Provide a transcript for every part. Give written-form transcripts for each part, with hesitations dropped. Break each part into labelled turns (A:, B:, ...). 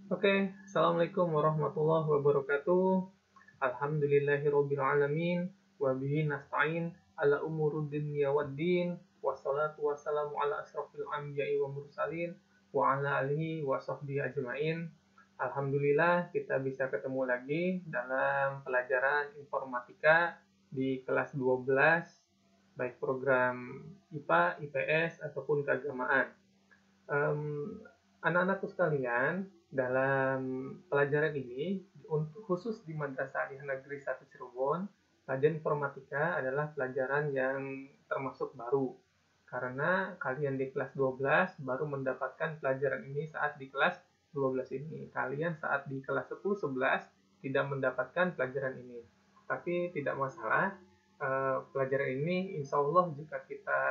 A: Oke, Assalamualaikum warahmatullahi wabarakatuh. Alhamdulillahirabbil alamin wa bihi nasta'in ala umurud dunya waddin wassalatu wassalamu ala asrofil anbiya'i wa mursalin wa ala alihi wa sahbihi ajmain. Alhamdulillah kita bisa ketemu lagi dalam pelajaran informatika di kelas 12 baik program IPA, IPS ataupun keagamaan. Anak-anakku sekalian, dalam pelajaran ini, untuk khusus di Madrasah Aliyah Negeri 1 Cirebon, pelajaran informatika adalah pelajaran yang termasuk baru. Karena kalian di kelas 12 baru mendapatkan pelajaran ini saat di kelas 12 ini. Kalian saat di kelas 10, 11 tidak mendapatkan pelajaran ini. Tapi tidak masalah, pelajaran ini insya Allah jika kita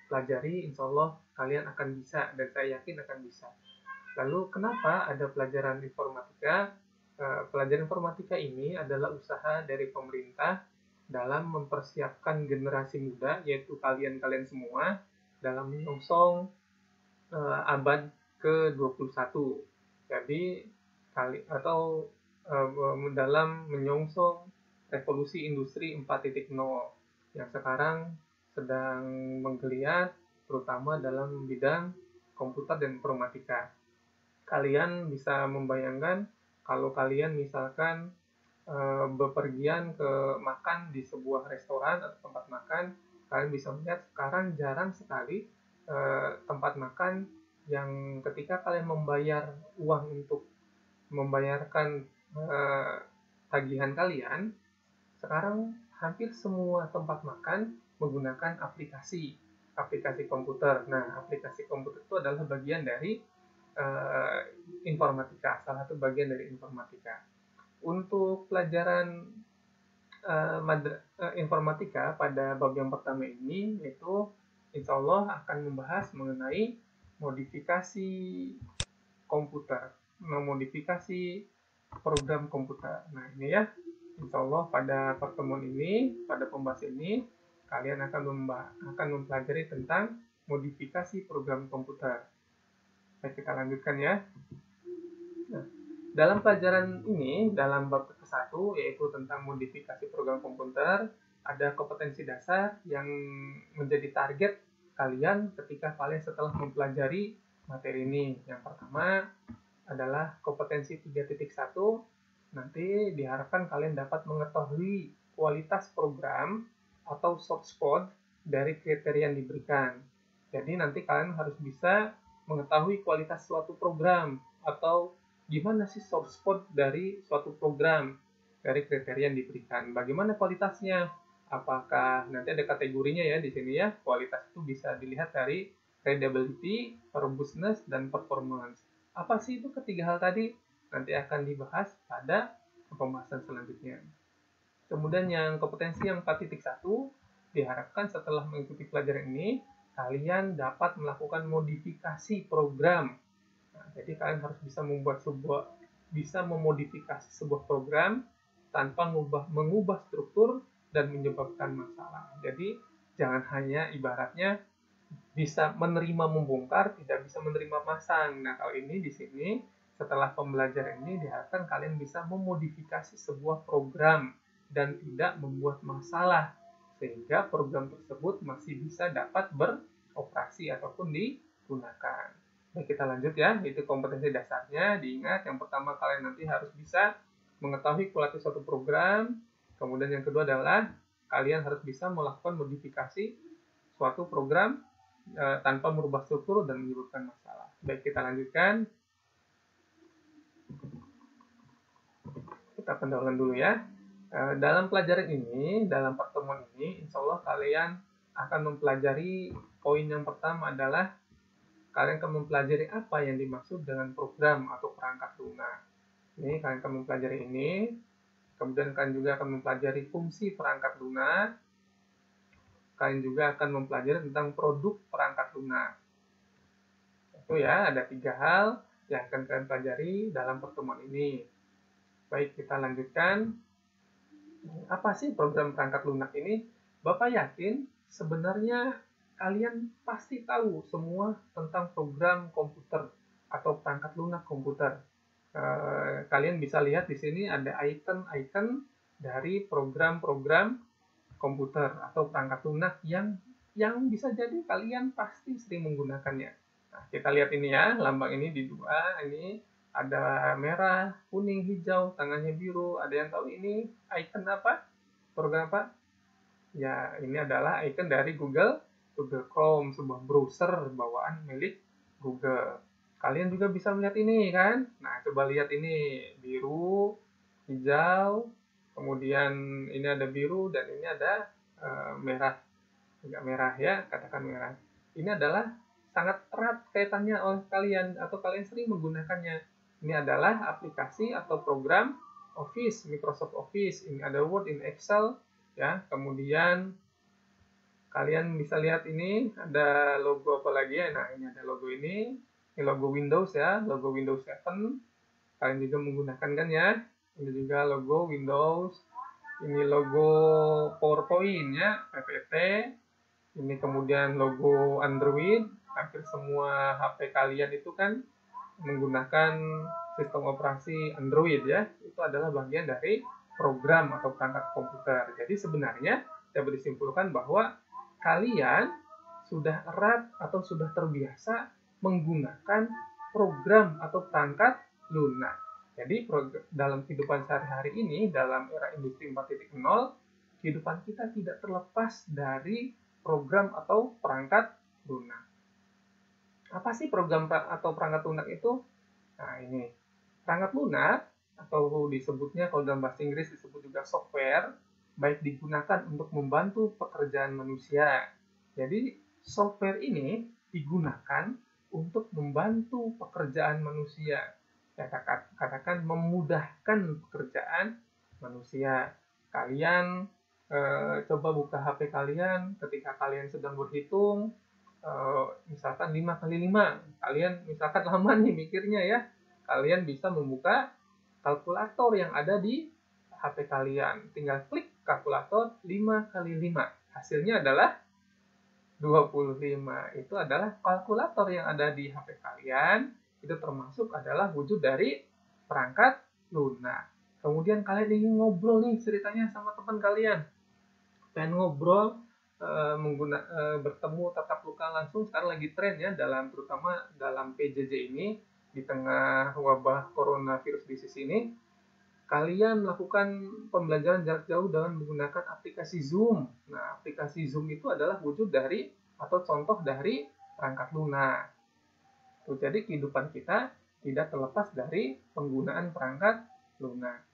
A: pelajari, insya Allah kalian akan bisa dan saya yakin akan bisa. Lalu kenapa ada pelajaran informatika? Pelajaran informatika ini adalah usaha dari pemerintah dalam mempersiapkan generasi muda, yaitu kalian-kalian semua, dalam menyongsong abad ke-21. Jadi dalam menyongsong revolusi industri 4.0 yang sekarang sedang menggeliat, terutama dalam bidang komputer dan informatika. Kalian bisa membayangkan kalau kalian misalkan bepergian ke makan di sebuah restoran atau tempat makan, kalian bisa melihat sekarang jarang sekali tempat makan yang ketika kalian membayar uang untuk membayarkan tagihan kalian, sekarang hampir semua tempat makan menggunakan aplikasi komputer. Nah, aplikasi komputer itu adalah bagian dari informatika, salah satu bagian dari informatika. Untuk pelajaran informatika pada bab yang pertama ini, yaitu insya Allah akan membahas mengenai modifikasi komputer, memodifikasi program komputer. Nah, ini ya, insya Allah pada pertemuan ini, pada pembahasan ini, kalian akan mempelajari tentang modifikasi program komputer. Baik, kita lanjutkan ya. Nah, dalam pelajaran ini, dalam bab ke-1, yaitu tentang modifikasi program komputer, ada kompetensi dasar yang menjadi target kalian ketika kalian setelah mempelajari materi ini. Yang pertama adalah kompetensi 3.1, nanti diharapkan kalian dapat mengetahui kualitas program atau source code dari kriteria yang diberikan. Jadi nanti kalian harus bisa mengetahui kualitas suatu program atau gimana sih source code dari suatu program dari kriteria yang diberikan. Bagaimana kualitasnya? Apakah nanti ada kategorinya ya di sini ya. Kualitas itu bisa dilihat dari readability, robustness, dan performance. Apa sih itu ketiga hal tadi? Nanti akan dibahas pada pembahasan selanjutnya. Kemudian yang kompetensi yang 4.1, diharapkan setelah mengikuti pelajaran ini, kalian dapat melakukan modifikasi program. Nah, jadi kalian harus bisa memodifikasi sebuah program tanpa mengubah struktur dan menyebabkan masalah. Jadi jangan hanya ibaratnya bisa menerima membongkar, tidak bisa menerima masang. Nah, kalau ini di sini setelah pembelajaran ini diharapkan kalian bisa memodifikasi sebuah program dan tidak membuat masalah sehingga program tersebut masih bisa dapat beroperasi ataupun digunakan. Baik, kita lanjut ya, itu kompetensi dasarnya. Diingat, yang pertama kalian nanti harus bisa mengetahui kualitas suatu program, kemudian yang kedua adalah kalian harus bisa melakukan modifikasi suatu program tanpa merubah struktur dan menyebabkan masalah. Baik, kita lanjutkan. Kita pendahuluan dulu ya. Dalam pelajaran ini, dalam pertemuan ini, insya Allah kalian akan mempelajari poin yang pertama adalah kalian akan mempelajari apa yang dimaksud dengan program atau perangkat lunak. Ini kalian akan mempelajari ini. Kemudian kalian juga akan mempelajari fungsi perangkat lunak. Kalian juga akan mempelajari tentang produk perangkat lunak. Itu ya, ada 3 hal yang akan kalian pelajari dalam pertemuan ini. Baik, kita lanjutkan. Apa sih program perangkat lunak ini? Bapak yakin sebenarnya kalian pasti tahu semua tentang program komputer atau perangkat lunak komputer. Kalian bisa lihat di sini ada icon-icon dari program-program komputer atau perangkat lunak yang bisa jadi kalian pasti sering menggunakannya. Nah, kita lihat ini ya, lambang ini di dua, ini ada merah, kuning, hijau, tangannya biru. Ada yang tahu ini icon apa? Program apa? Ya, ini adalah icon dari Google Chrome, sebuah browser bawaan milik Google. Kalian juga bisa melihat ini kan? Nah, coba lihat ini, biru, hijau, kemudian ini ada biru dan ini ada merah, agak merah ya, katakan merah. Ini adalah sangat erat kaitannya oleh kalian atau kalian sering menggunakannya. Ini adalah aplikasi atau program Office, Microsoft Office. Ini ada Word, in Excel, ya. Kemudian kalian bisa lihat ini ada logo apa lagi ya. Nah, ini ada logo ini logo Windows ya, logo Windows 7. Kalian juga menggunakan kan ya. Ini juga logo Windows. Ini logo PowerPoint ya, PPT. Ini kemudian logo Android. Hampir semua HP kalian itu kan menggunakan sistem operasi Android ya. Itu adalah bagian dari program atau perangkat komputer. Jadi sebenarnya dapat disimpulkan bahwa kalian sudah erat atau sudah terbiasa menggunakan program atau perangkat lunak. Jadi dalam kehidupan sehari-hari ini, dalam era industri 4.0, kehidupan kita tidak terlepas dari program atau perangkat lunak. Apa sih program atau perangkat lunak itu? Nah, ini. Perangkat lunak, atau disebutnya kalau dalam bahasa Inggris disebut juga software, baik digunakan untuk membantu pekerjaan manusia. Jadi, software ini digunakan untuk membantu pekerjaan manusia. Ya, katakan memudahkan pekerjaan manusia. Kalian coba buka HP kalian ketika kalian sedang berhitung, misalkan 5 kali 5. Kalian misalkan lama nih mikirnya ya. Kalian bisa membuka kalkulator yang ada di HP kalian. Tinggal klik kalkulator 5 kali 5. Hasilnya adalah 25. Itu adalah kalkulator yang ada di HP kalian. Itu termasuk adalah wujud dari perangkat lunak. Kemudian kalian ingin ngobrol nih ceritanya sama teman kalian. Pengen ngobrol, bertemu tatap muka langsung, sekarang lagi tren ya, terutama dalam PJJ ini, di tengah wabah coronavirus disease ini. Kalian melakukan pembelajaran jarak jauh dengan menggunakan aplikasi Zoom. Nah, aplikasi Zoom itu adalah wujud dari atau contoh dari perangkat lunak. Jadi kehidupan kita tidak terlepas dari penggunaan perangkat lunak.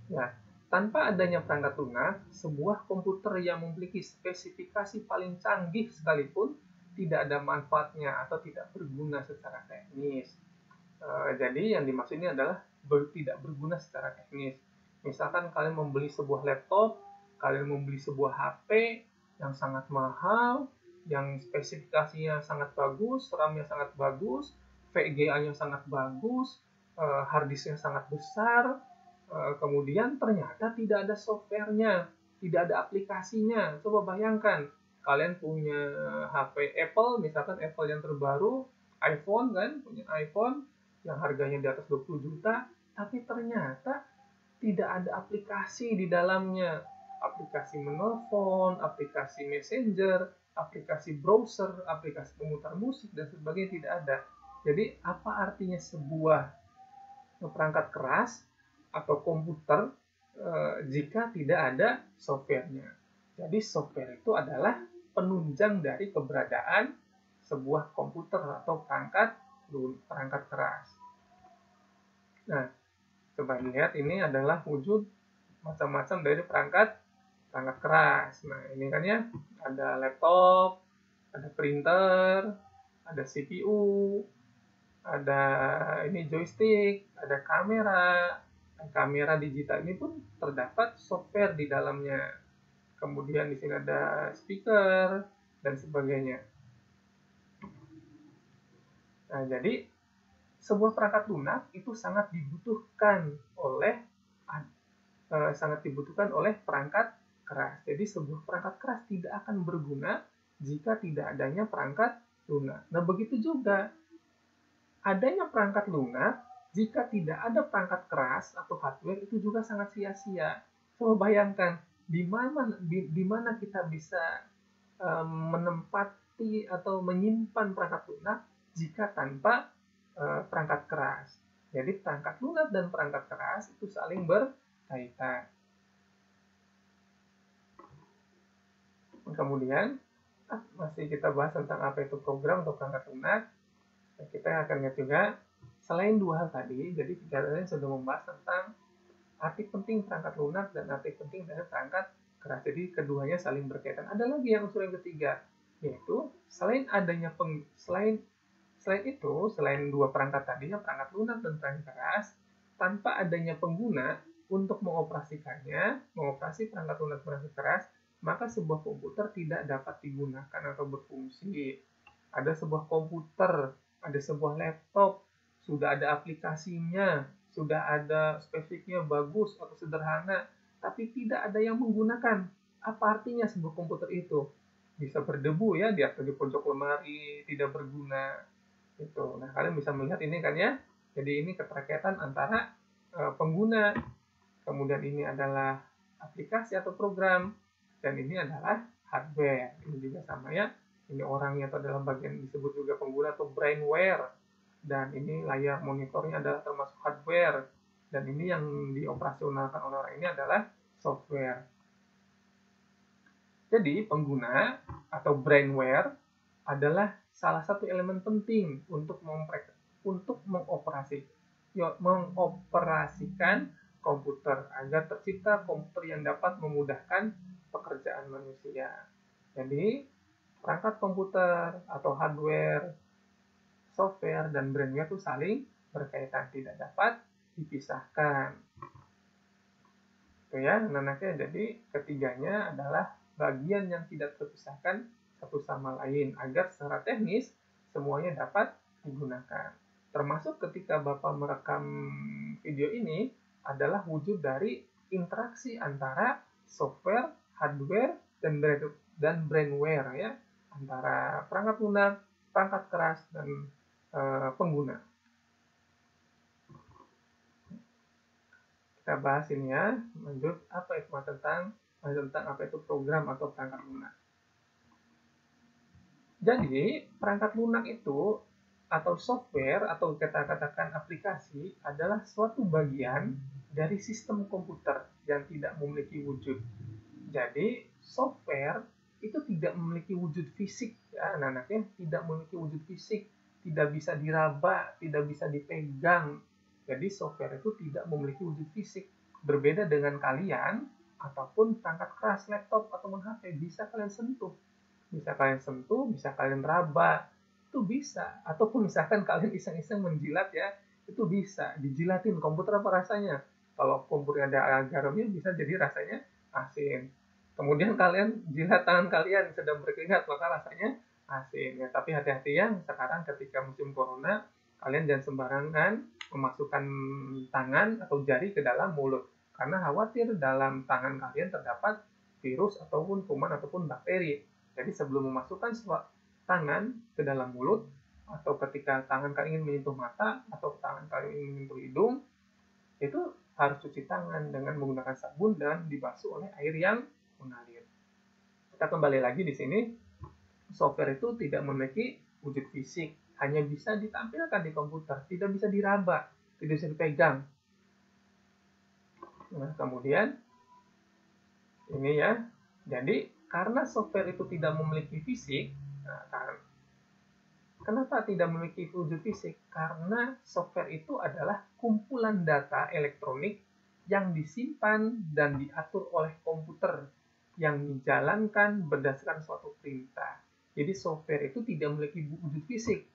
A: Ya, tanpa adanya perangkat lunak, sebuah komputer yang memiliki spesifikasi paling canggih sekalipun tidak ada manfaatnya atau tidak berguna secara teknis. Jadi yang dimaksud ini adalah tidak berguna secara teknis. Misalkan kalian membeli sebuah laptop, kalian membeli sebuah HP yang sangat mahal, yang spesifikasinya sangat bagus, RAM-nya sangat bagus, VGA-nya sangat bagus, hard disk-nya sangat besar, kemudian ternyata tidak ada software-nya, tidak ada aplikasinya. Coba bayangkan, kalian punya HP Apple, misalkan Apple yang terbaru, iPhone kan, punya iPhone, yang harganya di atas 20 juta, tapi ternyata tidak ada aplikasi di dalamnya. Aplikasi menelpon, aplikasi messenger, aplikasi browser, aplikasi pemutar musik, dan sebagainya tidak ada. Jadi, apa artinya sebuah perangkat keras atau komputer jika tidak ada software-nya? Jadi, software itu adalah penunjang dari keberadaan sebuah komputer atau perangkat keras. Nah, coba lihat, ini adalah wujud macam-macam dari perangkat keras. Nah, ini kan ya, ada laptop, ada printer, ada CPU, ada ini joystick, ada kamera. Kamera digital ini pun terdapat software di dalamnya. Kemudian di sini ada speaker dan sebagainya. Nah, jadi sebuah perangkat lunak itu sangat dibutuhkan oleh perangkat keras. Jadi sebuah perangkat keras tidak akan berguna jika tidak adanya perangkat lunak. Nah, begitu juga adanya perangkat lunak, jika tidak ada perangkat keras atau hardware, itu juga sangat sia-sia. Coba bayangkan, di mana kita bisa menempati atau menyimpan perangkat lunak jika tanpa perangkat keras. Jadi perangkat lunak dan perangkat keras itu saling berkaitan. Kemudian masih kita bahas tentang apa itu program atau perangkat lunak. Kita akan lihat juga selain dua hal tadi, jadi kita sudah membahas tentang arti penting perangkat lunak dan arti penting dari perangkat keras. Jadi keduanya saling berkaitan. Ada lagi yang unsur yang ketiga, yaitu selain dua perangkat tadi, perangkat lunak dan perangkat keras, tanpa adanya pengguna untuk mengoperasi perangkat lunak dan perangkat keras, maka sebuah komputer tidak dapat digunakan atau berfungsi. Ada sebuah komputer, ada sebuah laptop, sudah ada aplikasinya, sudah ada speknya bagus atau sederhana, tapi tidak ada yang menggunakan. Apa artinya sebuah komputer itu? Bisa berdebu ya, di pojok lemari, tidak berguna. Gitu. Nah, kalian bisa melihat ini kan ya. Jadi ini keterkaitan antara pengguna, kemudian ini adalah aplikasi atau program, dan ini adalah hardware. Ini juga sama ya. Ini orangnya atau dalam bagian disebut juga pengguna atau brainware. Dan ini layar monitornya adalah termasuk hardware. Dan ini yang dioperasionalkan oleh orang ini adalah software. Jadi pengguna atau brainware adalah salah satu elemen penting untuk mengoperasikan komputer agar tercipta komputer yang dapat memudahkan pekerjaan manusia. Jadi perangkat komputer atau hardware, software, dan brainware itu saling berkaitan, tidak dapat dipisahkan. Itu ya, nanaknya. Jadi ketiganya adalah bagian yang tidak terpisahkan satu sama lain agar secara teknis semuanya dapat digunakan. Termasuk ketika Bapak merekam video ini adalah wujud dari interaksi antara software, hardware, dan brainware ya, antara perangkat lunak, perangkat keras, dan pengguna. Kita bahas ini ya, lanjut apa itu tentang apa itu program atau perangkat lunak. Jadi perangkat lunak itu atau software atau kita katakan aplikasi adalah suatu bagian dari sistem komputer yang tidak memiliki wujud. Jadi software itu tidak memiliki wujud fisik ya, anak-anaknya tidak memiliki wujud fisik, tidak bisa diraba, tidak bisa dipegang. Jadi software itu tidak memiliki wujud fisik. Berbeda dengan kalian ataupun perangkat keras, laptop atau HP bisa kalian sentuh. Bisa kalian sentuh, bisa kalian raba, itu bisa. Ataupun misalkan kalian iseng-iseng menjilat ya, itu bisa. Dijilatin komputer apa rasanya? Kalau komputer ada garamnya bisa jadi rasanya asin. Kemudian kalian jilat tangan kalian sedang berkeringat, maka rasanya asin. Ya, tapi hati-hati ya, sekarang ketika musim corona, kalian jangan sembarangan memasukkan tangan atau jari ke dalam mulut. Karena khawatir dalam tangan kalian terdapat virus ataupun kuman ataupun bakteri. Jadi sebelum memasukkan tangan ke dalam mulut, atau ketika tangan kalian ingin menyentuh mata, atau tangan kalian ingin menyentuh hidung, itu harus cuci tangan dengan menggunakan sabun dan dibasuh oleh air yang mengalir. Kita kembali lagi di sini, software itu tidak memiliki wujud fisik, hanya bisa ditampilkan di komputer, tidak bisa diraba, tidak bisa dipegang. Nah, kemudian ini ya, jadi karena software itu tidak memiliki fisik, kenapa tidak memiliki wujud fisik? Karena software itu adalah kumpulan data elektronik yang disimpan dan diatur oleh komputer yang dijalankan berdasarkan suatu perintah. Jadi software itu tidak memiliki wujud fisik.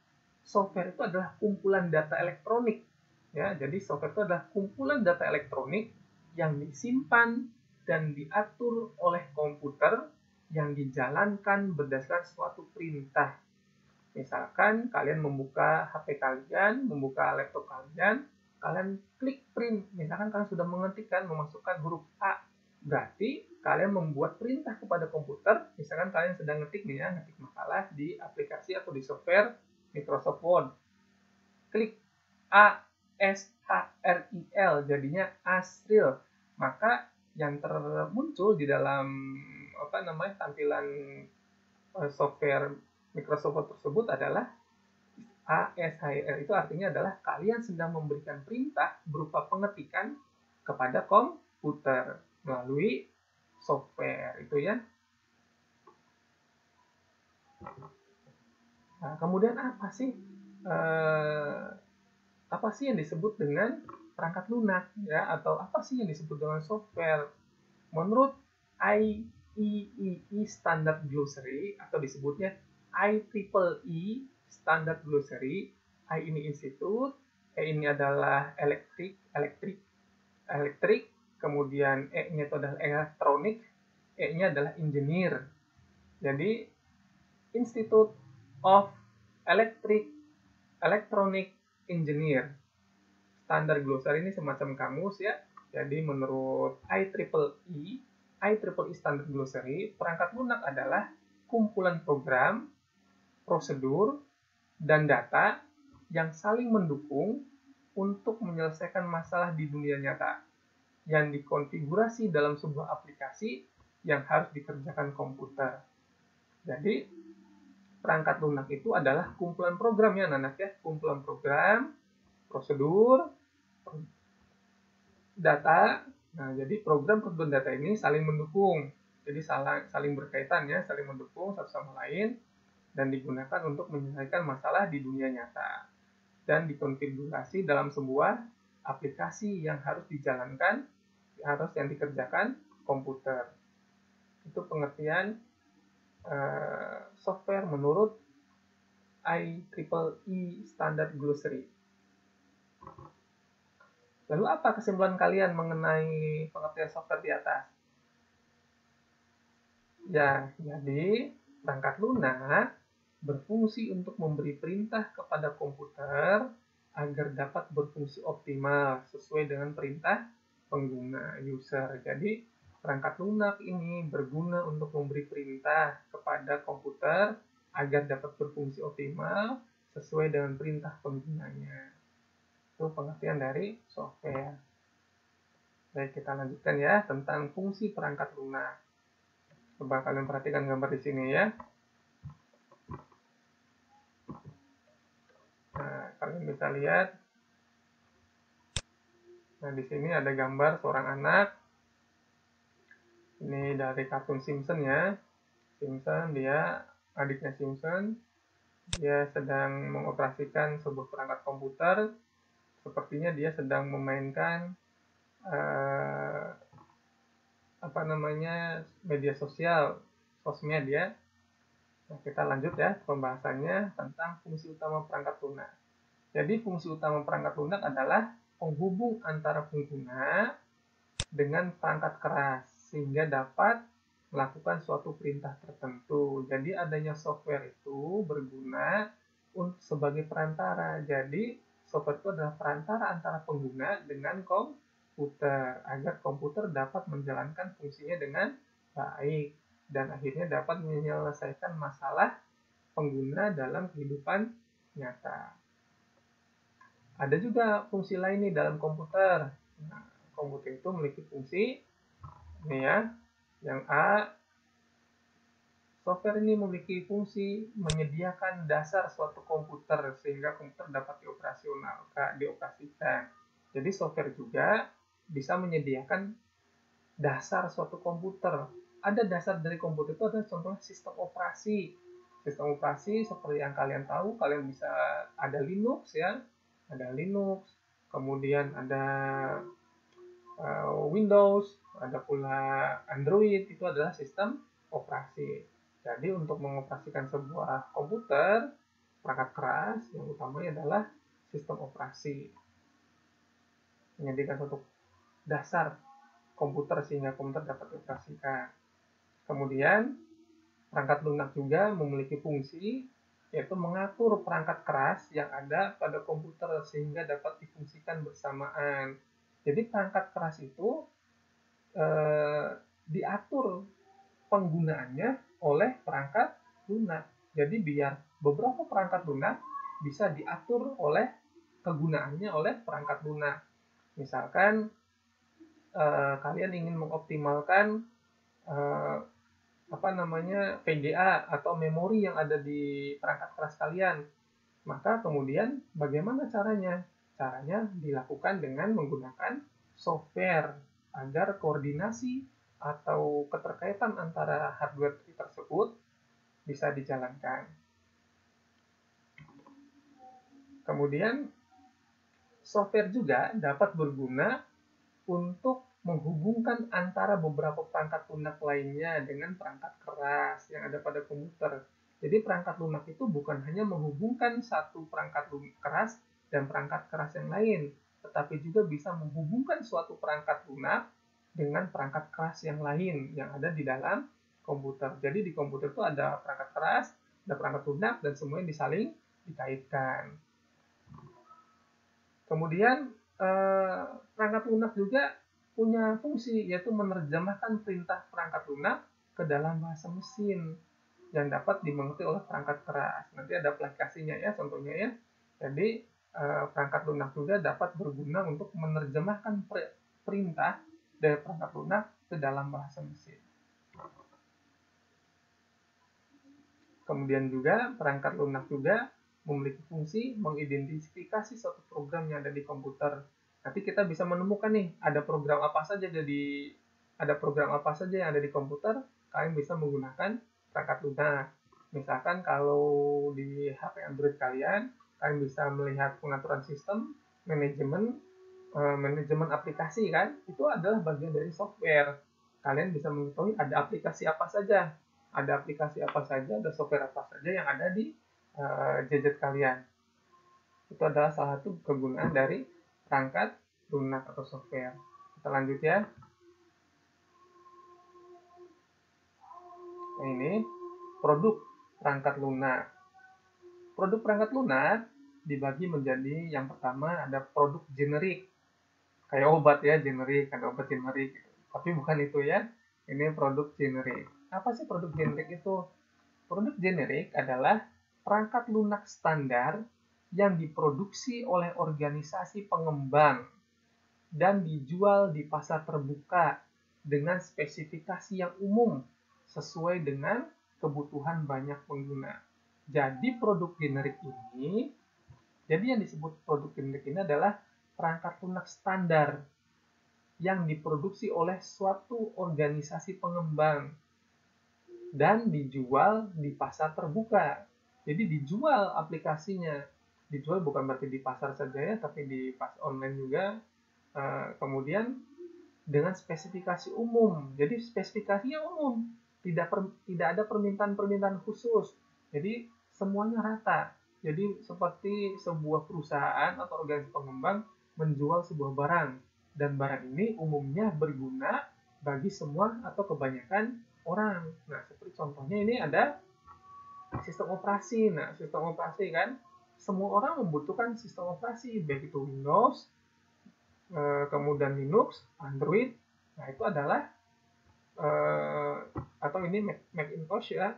A: Software itu adalah kumpulan data elektronik. Ya, jadi software itu adalah kumpulan data elektronik yang disimpan dan diatur oleh komputer yang dijalankan berdasarkan suatu perintah. Misalkan kalian membuka HP kalian, membuka laptop kalian klik print. Misalkan kalian sudah mengetikkan, memasukkan huruf A Berarti kalian membuat perintah kepada komputer, misalkan kalian sedang ngetik nih ya, ngetik makalah di aplikasi atau di software Microsoft Word. Klik ASHRIL, jadinya Asril. Maka yang termuncul di dalam tampilan software Microsoft Word tersebut adalah ASHRIL. Itu artinya adalah kalian sedang memberikan perintah berupa pengetikan kepada komputer melalui software itu ya. Nah, kemudian apa sih yang disebut dengan perangkat lunak ya, atau apa sih yang disebut dengan software? Menurut IEEE Standard Glossary atau disebutnya IEEE Standard Glossary, I ini institut, E ini adalah elektrik, kemudian E-nya itu adalah elektronik, E-nya adalah engineer. Jadi Institute of Electronic Engineer. Standar Glossary ini semacam kamus ya. Jadi menurut IEEE Standard Glossary, perangkat lunak adalah kumpulan program, prosedur, dan data yang saling mendukung untuk menyelesaikan masalah di dunia nyata yang dikonfigurasi dalam sebuah aplikasi yang harus dikerjakan komputer. Jadi perangkat lunak itu adalah kumpulan program ya anak-anak ya, kumpulan program, prosedur, data. Nah, jadi program prosedur data ini saling mendukung. Jadi saling berkaitan ya, saling mendukung satu sama lain dan digunakan untuk menyelesaikan masalah di dunia nyata dan dikonfigurasi dalam sebuah aplikasi yang harus dijalankan, yang dikerjakan komputer. Itu pengertian software menurut IEEE Standard Glossary. Lalu apa kesimpulan kalian mengenai pengertian software di atas? Ya, jadi perangkat lunak berfungsi untuk memberi perintah kepada komputer agar dapat berfungsi optimal sesuai dengan perintah pengguna user. Jadi perangkat lunak ini berguna untuk memberi perintah kepada komputer agar dapat berfungsi optimal sesuai dengan perintah penggunanya. Itu pengertian dari software. Baik, kita lanjutkan ya tentang fungsi perangkat lunak. Coba kalian perhatikan gambar di sini ya. Nah, kalian bisa lihat. Nah, di sini ada gambar seorang anak. Ini dari kartun Simpson ya. Simpson, dia adiknya Simpson. Dia sedang mengoperasikan sebuah perangkat komputer. Sepertinya dia sedang memainkan media sosial, sosmed ya. Nah, kita lanjut ya pembahasannya tentang fungsi utama perangkat lunak. Jadi fungsi utama perangkat lunak adalah penghubung antara pengguna dengan perangkat keras sehingga dapat melakukan suatu perintah tertentu. Jadi adanya software itu berguna sebagai perantara. Jadi software itu adalah perantara antara pengguna dengan komputer agar komputer dapat menjalankan fungsinya dengan baik dan akhirnya dapat menyelesaikan masalah pengguna dalam kehidupan nyata. Ada juga fungsi lain nih dalam komputer. Nah, komputer itu memiliki fungsi ini ya. Yang A, software ini memiliki fungsi menyediakan dasar suatu komputer sehingga komputer dapat dioperasikan. Jadi software juga bisa menyediakan dasar suatu komputer. Ada dasar dari komputer itu adalah contohnya sistem operasi. Sistem operasi seperti yang kalian tahu, kalian bisa ada Linux ya, ada Linux, kemudian ada Windows, ada pula Android, itu adalah sistem operasi. Jadi untuk mengoperasikan sebuah komputer, perangkat keras yang utamanya adalah sistem operasi. Menyediakan suatu dasar komputer sehingga komputer dapat dioperasikan. Kemudian perangkat lunak juga memiliki fungsi yaitu mengatur perangkat keras yang ada pada komputer sehingga dapat difungsikan bersamaan. Jadi perangkat keras itu diatur penggunaannya oleh perangkat lunak. Jadi biar beberapa perangkat lunak bisa diatur oleh kegunaannya oleh perangkat lunak. Misalkan kalian ingin mengoptimalkan VGA atau memori yang ada di perangkat keras kalian, maka kemudian bagaimana caranya? Caranya dilakukan dengan menggunakan software agar koordinasi atau keterkaitan antara hardware tersebut bisa dijalankan. Kemudian software juga dapat berguna untuk menghubungkan antara beberapa perangkat lunak lainnya dengan perangkat keras yang ada pada komputer. Jadi perangkat lunak itu bukan hanya menghubungkan satu perangkat keras dan perangkat keras yang lain, tetapi juga bisa menghubungkan suatu perangkat lunak dengan perangkat keras yang lain yang ada di dalam komputer. Jadi di komputer itu ada perangkat keras, ada perangkat lunak, dan semuanya disaling dikaitkan. Kemudian perangkat lunak juga punya fungsi, yaitu menerjemahkan perintah perangkat lunak ke dalam bahasa mesin yang dapat dimengerti oleh perangkat keras. Nanti ada aplikasinya ya, contohnya ya. Jadi perangkat lunak juga dapat berguna untuk menerjemahkan perintah dari perangkat lunak ke dalam bahasa mesin. Kemudian juga perangkat lunak juga memiliki fungsi mengidentifikasi suatu program yang ada di komputer. Nanti kita bisa menemukan nih, ada program apa saja yang ada di komputer, kalian bisa menggunakan perangkat lunak. Misalkan kalau di HP Android kalian bisa melihat pengaturan sistem, manajemen aplikasi kan, itu adalah bagian dari software. Kalian bisa mengetahui ada aplikasi apa saja, ada software apa saja yang ada di gadget kalian. Itu adalah salah satu kegunaan dari perangkat lunak atau software. Kita lanjut ya. Nah, ini produk perangkat lunak. Produk perangkat lunak dibagi menjadi, yang pertama ada produk generik. Kayak obat ya, generik, ada obat generik gitu. Tapi bukan itu ya. Ini produk generik. Apa sih produk generik itu? Produk generik adalah perangkat lunak standar yang diproduksi oleh organisasi pengembang dan dijual di pasar terbuka dengan spesifikasi yang umum sesuai dengan kebutuhan banyak pengguna. Jadi yang disebut produk generik ini adalah perangkat lunak standar yang diproduksi oleh suatu organisasi pengembang dan dijual di pasar terbuka. Jadi dijual aplikasinya. Dijual bukan berarti di pasar saja ya, tapi di pasar online juga. Kemudian dengan spesifikasi umum. Jadi spesifikasinya umum. Tidak ada permintaan-permintaan khusus. Jadi semuanya rata. Jadi seperti sebuah perusahaan atau organisasi pengembang menjual sebuah barang. Dan barang ini umumnya berguna bagi semua atau kebanyakan orang. Nah, seperti contohnya ini ada sistem operasi. Nah, sistem operasi kan semua orang membutuhkan sistem operasi, baik itu Windows, kemudian Linux, Android. Nah, itu adalah atau ini Macintosh ya.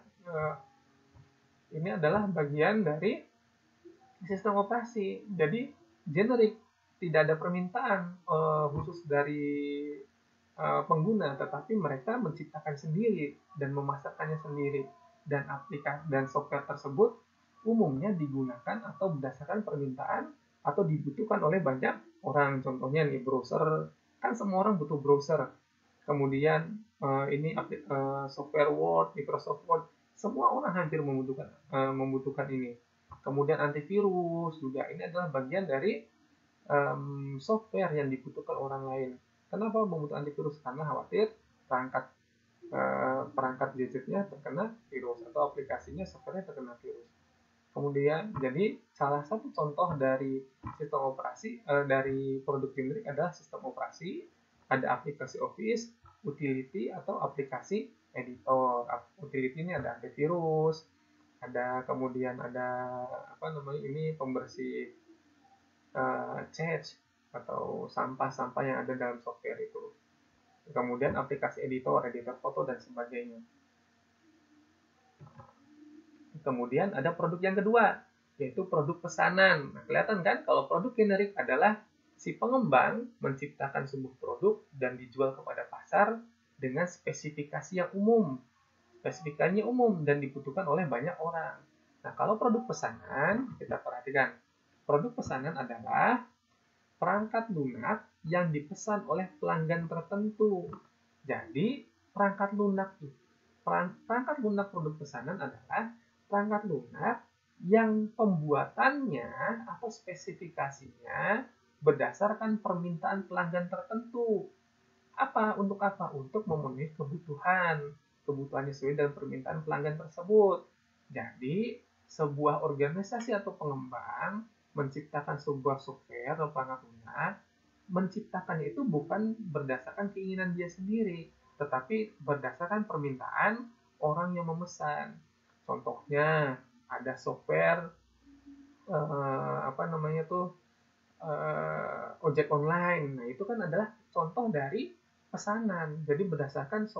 A: Ini adalah bagian dari sistem operasi. Jadi generik, tidak ada permintaan khusus dari pengguna, tetapi mereka menciptakan sendiri dan memasarkannya sendiri, dan aplikasi dan software tersebut umumnya digunakan atau berdasarkan permintaan atau dibutuhkan oleh banyak orang. Contohnya nih, browser, kan semua orang butuh browser. Kemudian ini software Word, Microsoft Word, semua orang hampir membutuhkan ini. Kemudian antivirus juga, ini adalah bagian dari software yang dibutuhkan orang lain. Kenapa membutuhkan antivirus? Karena khawatir perangkat gadgetnya terkena virus atau aplikasinya softwarenya terkena virus. Kemudian, jadi salah satu contoh dari sistem operasi dari produk generik adalah sistem operasi, ada aplikasi Office, utility atau aplikasi editor. Utility ini ada antivirus, kemudian ada ini pembersih cache atau sampah-sampah yang ada dalam software itu. Kemudian aplikasi editor foto dan sebagainya. Kemudian ada produk yang kedua, yaitu produk pesanan. Nah, kelihatan kan kalau produk generik adalah si pengembang menciptakan sebuah produk dan dijual kepada pasar dengan spesifikasi yang umum. Spesifikasinya umum dan dibutuhkan oleh banyak orang. Nah, kalau produk pesanan, kita perhatikan. Produk pesanan adalah perangkat lunak yang dipesan oleh pelanggan tertentu. Jadi, perangkat lunak produk pesanan adalah perangkat lunak yang pembuatannya atau spesifikasinya berdasarkan permintaan pelanggan tertentu. Untuk apa? Untuk memenuhi kebutuhannya sesuai dengan permintaan pelanggan tersebut. Jadi, sebuah organisasi atau pengembang menciptakan sebuah software atau perangkat lunak, menciptakannya itu bukan berdasarkan keinginan dia sendiri, tetapi berdasarkan permintaan orang yang memesan. Contohnya, ada software ojek online. Nah, itu kan adalah contoh dari pesanan. Jadi berdasarkan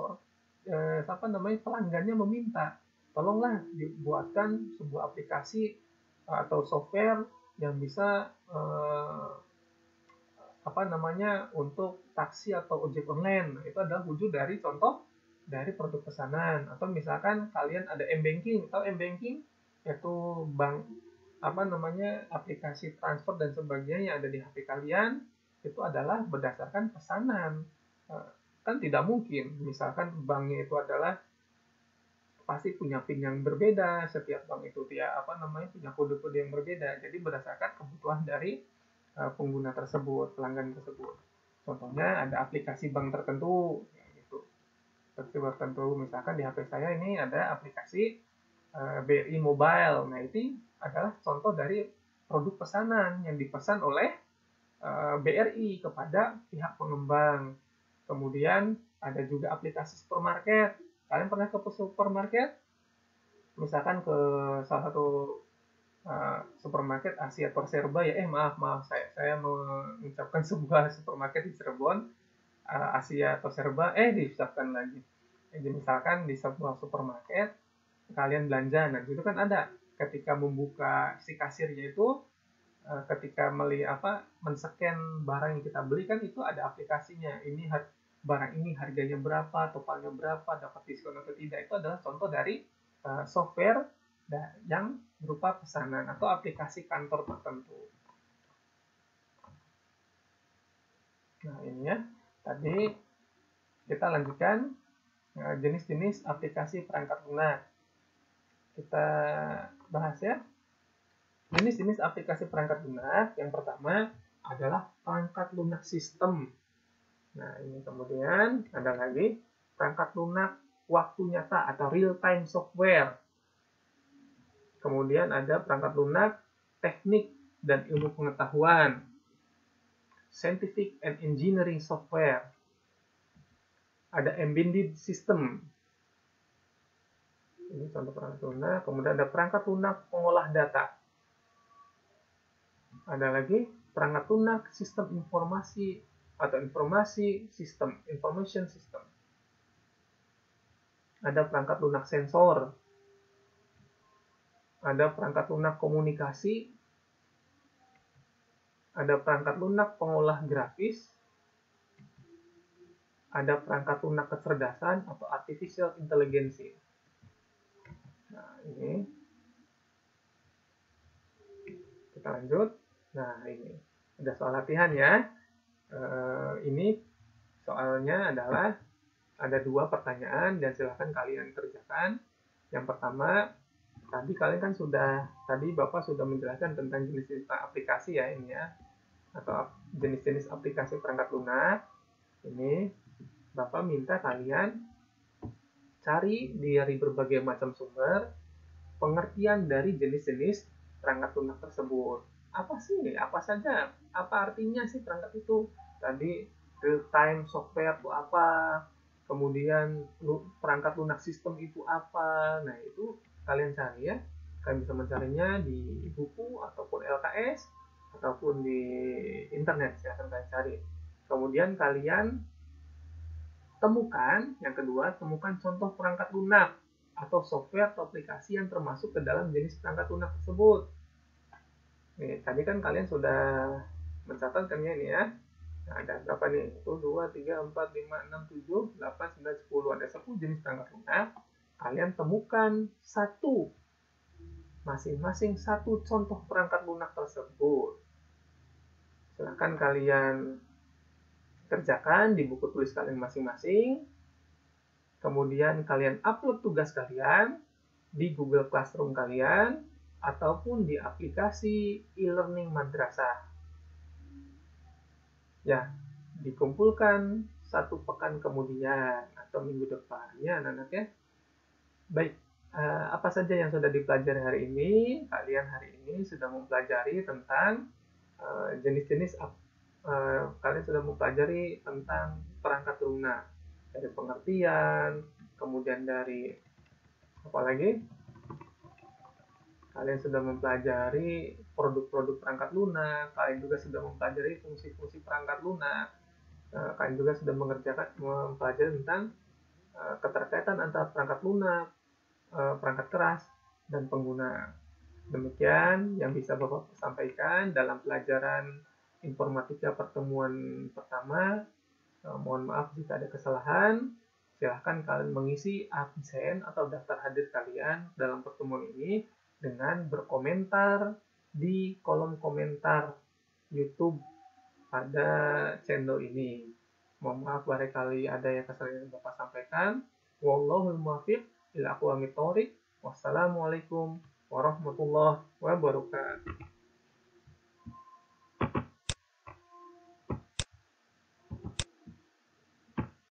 A: pelanggannya meminta, tolonglah dibuatkan sebuah aplikasi atau software yang bisa untuk taksi atau ojek online. Nah, itu adalah wujud dari contoh dari produk pesanan. Atau misalkan kalian ada m-banking, atau m-banking yaitu bank aplikasi transfer dan sebagainya yang ada di HP kalian, itu adalah berdasarkan pesanan. Kan tidak mungkin, misalkan banknya itu adalah pasti punya PIN yang berbeda, setiap bank itu punya kode-kode yang berbeda. Jadi berdasarkan kebutuhan dari pengguna tersebut, pelanggan tersebut. Contohnya ada aplikasi bank tertentu, gitu. Misalkan di HP saya ini ada aplikasi BRI Mobile. Nah, itu adalah contoh dari produk pesanan yang dipesan oleh BRI kepada pihak pengembang. Kemudian ada juga aplikasi supermarket. Kalian pernah ke supermarket? Misalkan ke salah satu supermarket Asia atau Serba ya. Maaf, saya mengucapkan sebuah supermarket di Cirebon, Asia atau Serba, diucapkan lagi. Jadi misalkan di sebuah supermarket kalian belanja, nah itu kan ada ketika membuka si kasirnya itu, ketika men-scan barang yang kita beli kan itu ada aplikasinya. Barang ini harganya berapa, totalnya berapa, dapat diskon atau tidak. Itu adalah contoh dari software yang berupa pesanan atau aplikasi kantor tertentu. Nah, ini ya. Tadi kita lanjutkan jenis-jenis aplikasi perangkat lunak. Kita bahas ya. Jenis-jenis aplikasi perangkat lunak yang pertama adalah perangkat lunak sistem. Nah, ini kemudian ada lagi perangkat lunak waktu nyata atau real-time software. Kemudian ada perangkat lunak teknik dan ilmu pengetahuan, scientific and engineering software. Ada embedded system. Ini contoh perangkat lunak. Kemudian ada perangkat lunak pengolah data. Ada lagi perangkat lunak sistem informasi atau informasi sistem, information system. Ada perangkat lunak sensor. Ada perangkat lunak komunikasi. Ada perangkat lunak pengolah grafis. Ada perangkat lunak kecerdasan atau artificial intelligence. Nah, ini kita lanjut. Nah, ini ada soal latihan ya. Ini soalnya adalah ada 2 pertanyaan dan silakan kalian kerjakan. Yang pertama, tadi Bapak sudah menjelaskan tentang jenis-jenis aplikasi ya ini ya, atau jenis-jenis aplikasi perangkat lunak. Ini Bapak minta kalian cari dari berbagai macam sumber pengertian dari jenis-jenis perangkat lunak tersebut. Apa saja? Apa artinya sih perangkat itu? Tadi real-time software itu apa? Kemudian perangkat lunak sistem itu apa? Nah, itu kalian cari ya. Kalian bisa mencarinya di buku ataupun LKS ataupun di internet, silahkan kalian cari. Kemudian kalian Yang kedua, temukan contoh perangkat lunak atau software atau aplikasi yang termasuk ke dalam jenis perangkat lunak tersebut. Nih, tadi kan kalian sudah mencatatkannya ini ya. Nah, ada berapa nih? 1, 2, 3, 4, 5, 6, 7, 8, 9, 10. Ada 10 jenis perangkat lunak. Kalian temukan masing-masing satu contoh perangkat lunak tersebut. Silahkan kalian kerjakan di buku tulis kalian masing-masing. Kemudian kalian upload tugas kalian di Google Classroom kalian ataupun di aplikasi e-learning madrasah. Ya, dikumpulkan 1 pekan kemudian atau minggu depan ya anak-anak ya. Baik, apa saja yang sudah dipelajari hari ini? Kalian hari ini sudah mempelajari tentang jenis-jenis kalian sudah mempelajari tentang perangkat lunak dari pengertian, kemudian dari apa lagi? Kalian sudah mempelajari produk-produk perangkat lunak, kalian juga sudah mempelajari fungsi-fungsi perangkat lunak, kalian juga sudah mempelajari tentang keterkaitan antara perangkat lunak, perangkat keras, dan pengguna. Demikian yang bisa Bapak sampaikan dalam pelajaran informatika pertemuan pertama. Mohon maaf jika ada kesalahan. Silahkan kalian mengisi absen atau daftar hadir kalian dalam pertemuan ini dengan berkomentar di kolom komentar YouTube pada channel ini. Mohon maaf barangkali ada yang kesalahan yang Bapak sampaikan. Wallahul muwaffiq ila aqwamit thoriq. Wassalamualaikum warahmatullahi wabarakatuh.